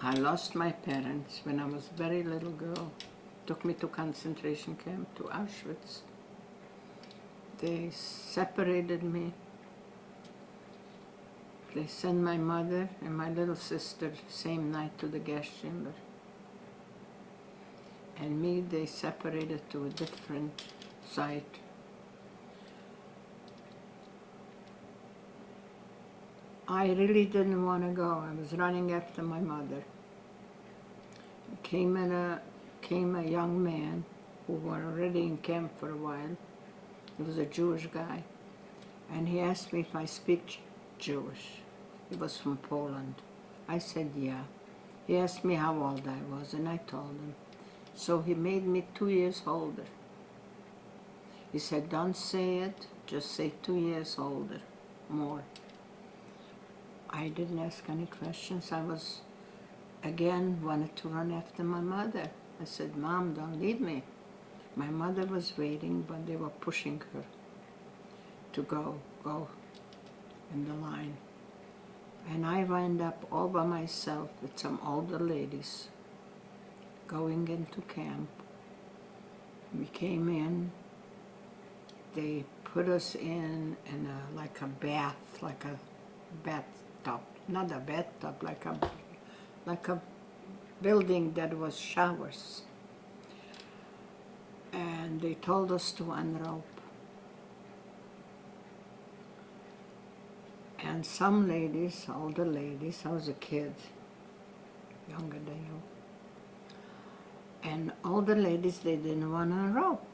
I lost my parents when I was a very little girl. Took me to concentration camp, to Auschwitz. They separated me. They sent my mother and my little sister same night to the gas chamber. And me, they separated to a different site. I really didn't want to go. I was running after my mother. Came a young man who was already in camp for a while. He was a Jewish guy. And he asked me if I speak Jewish. He was from Poland. I said, yeah. He asked me how old I was, and I told him. So he made me 2 years older. He said, don't say it, just say 2 years older, more. I didn't ask any questions. I was, again, wanted to run after my mother. I said, Mom, don't leave me. My mother was waiting, but they were pushing her to go in the line. And I wound up all by myself with some older ladies going into camp. We came in, they put us in like a bathtub, not a bathtub, like a building that was showers. And they told us to unrope. And some ladies, older ladies, I was a kid, younger than you, and older ladies, they didn't want to unrope.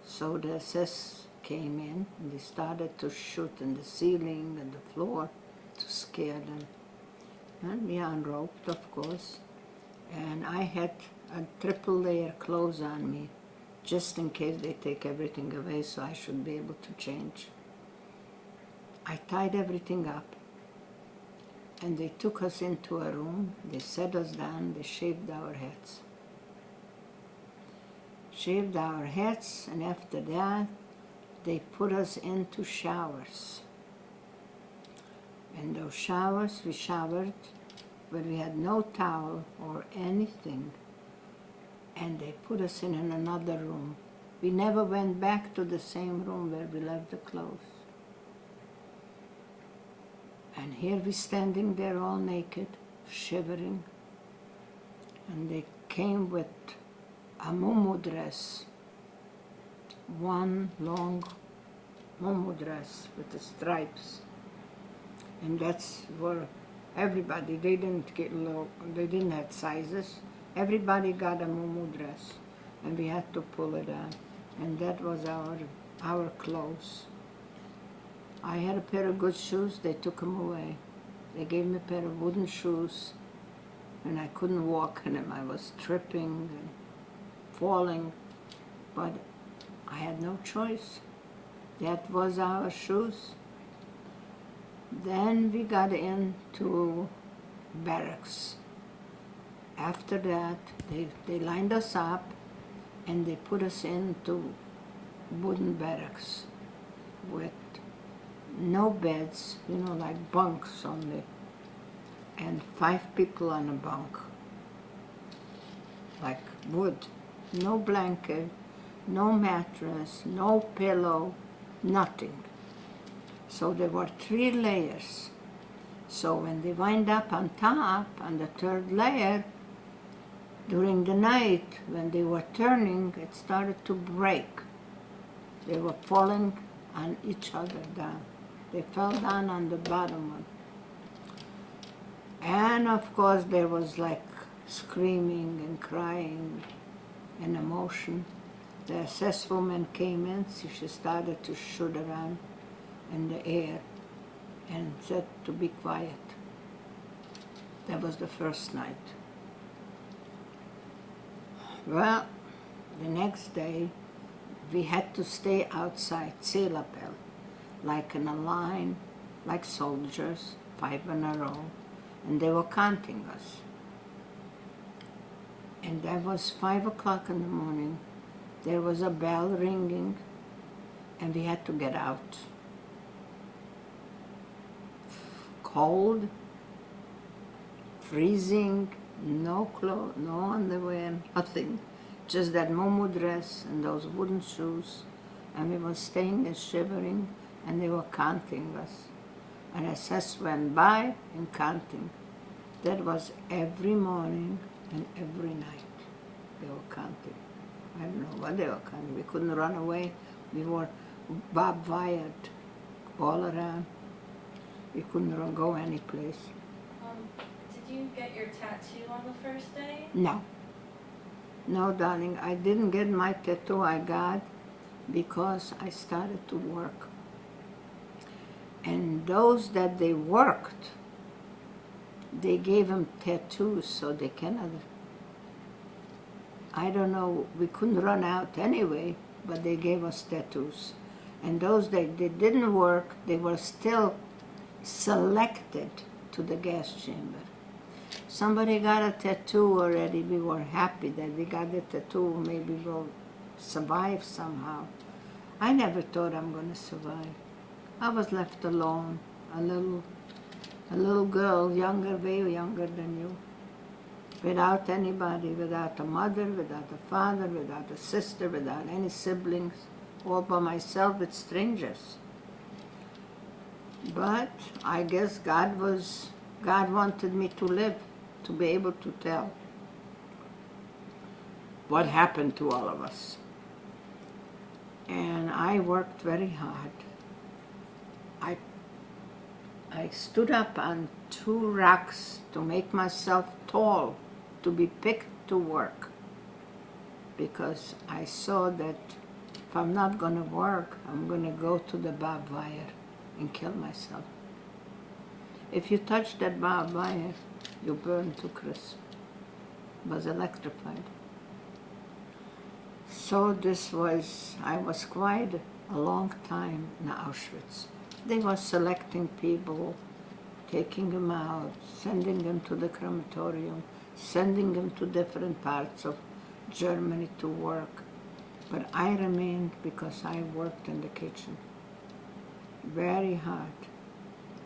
So the SS came in and they started to shoot in the ceiling and the floor to scare them. And we unroped, of course, and I had a triple layer clothes on me, just in case they take everything away, so I should be able to change. I tied everything up, and they took us into a room, they sat us down, they shaved our heads. Shaved our heads, and after that, they put us into showers. In those showers, we showered, but we had no towel or anything, and they put us in another room. We never went back to the same room where we left the clothes. And here we standing there all naked, shivering, and they came with a muumuu dress, one long muumuu dress with the stripes. And that's where everybody, they didn't have sizes. Everybody got a muumuu dress, and we had to pull it on. And that was our clothes. I had a pair of good shoes, they took them away. They gave me a pair of wooden shoes, and I couldn't walk in them. I was tripping and falling, but I had no choice. That was our shoes. Then we got into barracks. After that, they lined us up and they put us into wooden barracks with no beds, like bunks only, and 5 people on a bunk, like wood. No blanket, no mattress, no pillow, nothing. So there were 3 layers. So when they wind up on top, on the 3rd layer, during the night, when they were turning, it started to break. They were falling on each other down. They fell down on the bottom one. And of course there was like screaming and crying and emotion. The SS woman came in, so she started to shoot around in the air and said to be quiet. That was the first night. Well, the next day we had to stay outside Tselapel, like in a line, like soldiers, 5 in a row, and they were counting us. And that was 5 o'clock in the morning. There was a bell ringing, and we had to get out. Cold, freezing, no clothes, no underwear, nothing. Just that muumuu dress and those wooden shoes. And we were staying and shivering, and they were counting us. And SS went by and counting. That was every morning and every night. They were counting. I don't know what they were counting. We couldn't run away. We were barbed wired all around. We couldn't go any place. Did you get your tattoo on the first day? No. No, darling, I didn't get my tattoo. I got because I started to work. And those that they worked, they gave them tattoos so they cannot, I don't know, we couldn't run out anyway, but they gave us tattoos. And those that they didn't work, they were still selected to the gas chamber. Somebody got a tattoo already. We were happy that we got the tattoo. Maybe we'll survive somehow. I never thought I'm going to survive. I was left alone, a little girl, younger, way younger than you, without anybody, without a mother, without a father, without a sister, without any siblings, all by myself with strangers. But I guess God wanted me to live, to be able to tell what happened to all of us. And I worked very hard. I stood up on 2 racks to make myself tall, to be picked to work, because I saw that if I'm not going to work, I'm going to go to the barbed wire and kill myself. If you touch that barbed wire, you burn to crisp. It was electrified. So I was quite a long time in Auschwitz. They were selecting people, taking them out, sending them to the crematorium, sending them to different parts of Germany to work. But I remained because I worked in the kitchen very hard.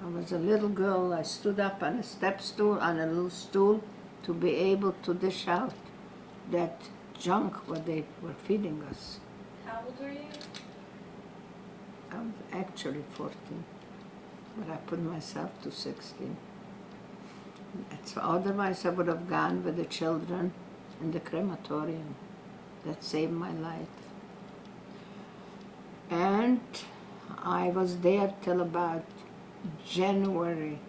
I was a little girl. I stood up on a step stool, on a little stool, to be able to dish out that junk what they were feeding us. How old were you? I was actually 14, but I put myself to 16. So otherwise I would have gone with the children in the crematorium. That saved my life. And I was there till about January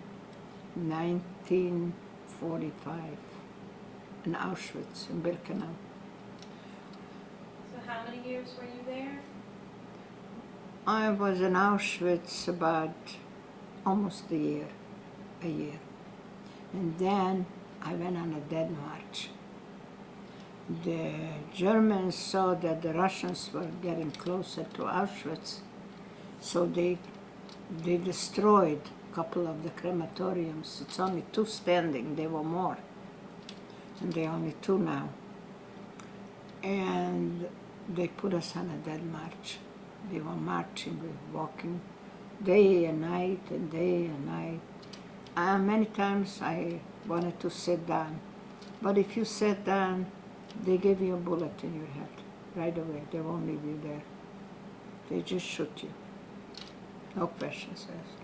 1945 in Auschwitz, in Birkenau. So how many years were you there? I was in Auschwitz about almost a year. And then I went on a dead march. The Germans saw that the Russians were getting closer to Auschwitz, so they destroyed a couple of the crematoriums. It's only 2 standing, there were more, and there are only 2 now. And they put us on a dead march. They were marching, we were walking day and night and day and night. Many times I wanted to sit down, but if you sit down, they give you a bullet in your head right away. They won't leave you there. They just shoot you. No questions asked.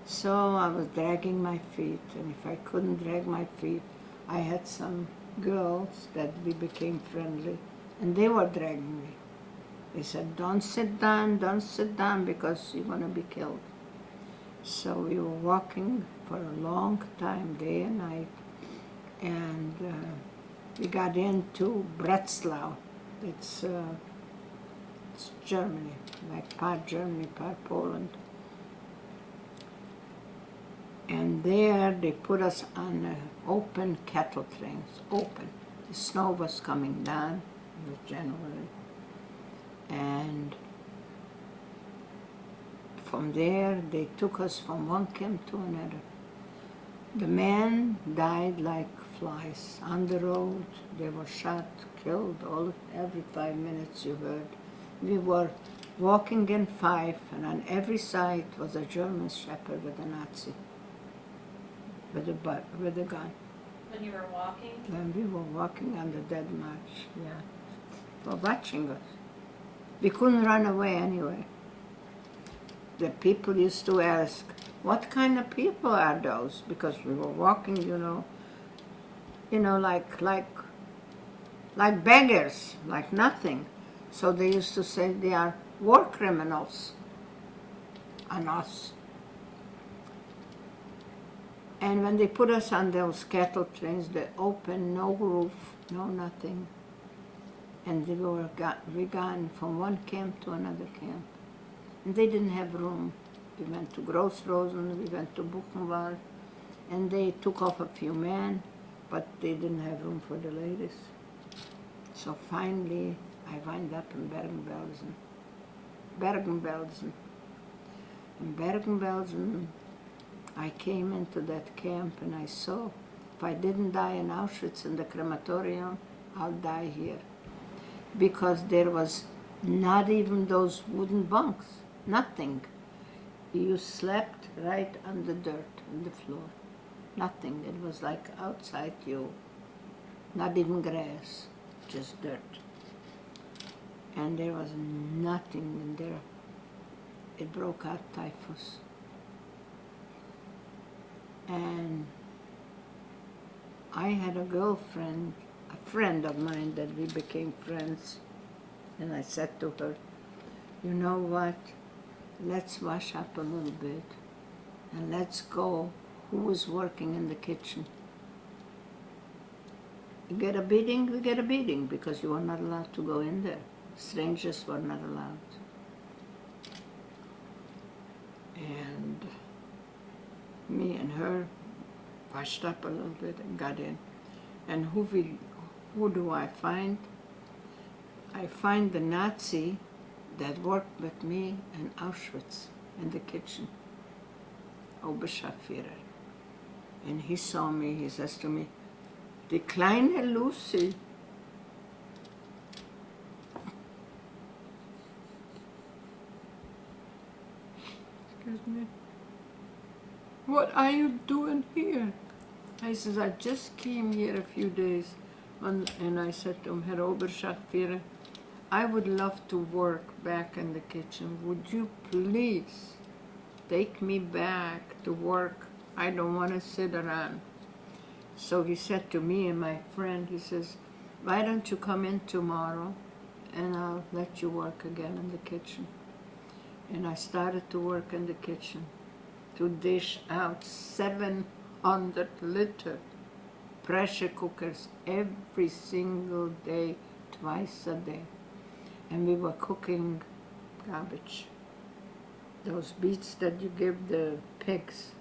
So I was dragging my feet, and if I couldn't drag my feet, I had some girls that we became friendly, and they were dragging me. They said, don't sit down, because you're going to be killed. So we were walking for a long time, day and night, and we got into Breslau. It's Germany, like part Germany, part Poland. And there they put us on open cattle trains, open. The snow was coming down, it was January. And from there, they took us from one camp to another. The men died like flies on the road. They were shot, killed, every 5 minutes you heard. We were walking in 5, and on every side was a German shepherd with a Nazi, with a gun. When you were walking? When we were walking on the Dead March, yeah. Were watching us. We couldn't run away anyway. The people used to ask, what kind of people are those? Because we were walking, like beggars, like nothing. So they used to say they are war criminals on us. And when they put us on those cattle trains, they open, no roof, no nothing. And we gone from one camp to another camp. And they didn't have room. We went to Grossrosen, we went to Buchenwald, and they took off a few men, but they didn't have room for the ladies. So finally, I wound up in Bergen-Belsen. In Bergen-Belsen, I came into that camp and I saw, if I didn't die in Auschwitz in the crematorium, I'll die here. Because there was not even those wooden bunks, nothing. You slept right on the dirt, on the floor. Nothing. It was like outside you. Not even grass, just dirt. And there was nothing in there. It broke out typhus. And I had a girlfriend, a friend of mine that we became friends. And I said to her, you know what? Let's wash up a little bit and let's go. Who was working in the kitchen? You get a beating, we get a beating because you were not allowed to go in there. Strangers were not allowed. And me and her washed up a little bit and got in. And who do I find? I find the Nazi that worked with me in Auschwitz in the kitchen, Oberscharführer. And he saw me, he says to me, die kleine Lucy. Excuse me. What are you doing here? I says, I just came here a few days. And I said to him, Herr Oberscharführer, I would love to work back in the kitchen. Would you please take me back to work? I don't want to sit around. So he said to me and my friend, he says, why don't you come in tomorrow and I'll let you work again in the kitchen. And I started to work in the kitchen to dish out 700 liter pressure cookers every single day, twice a day. And we were cooking garbage. Those beets that you give the pigs,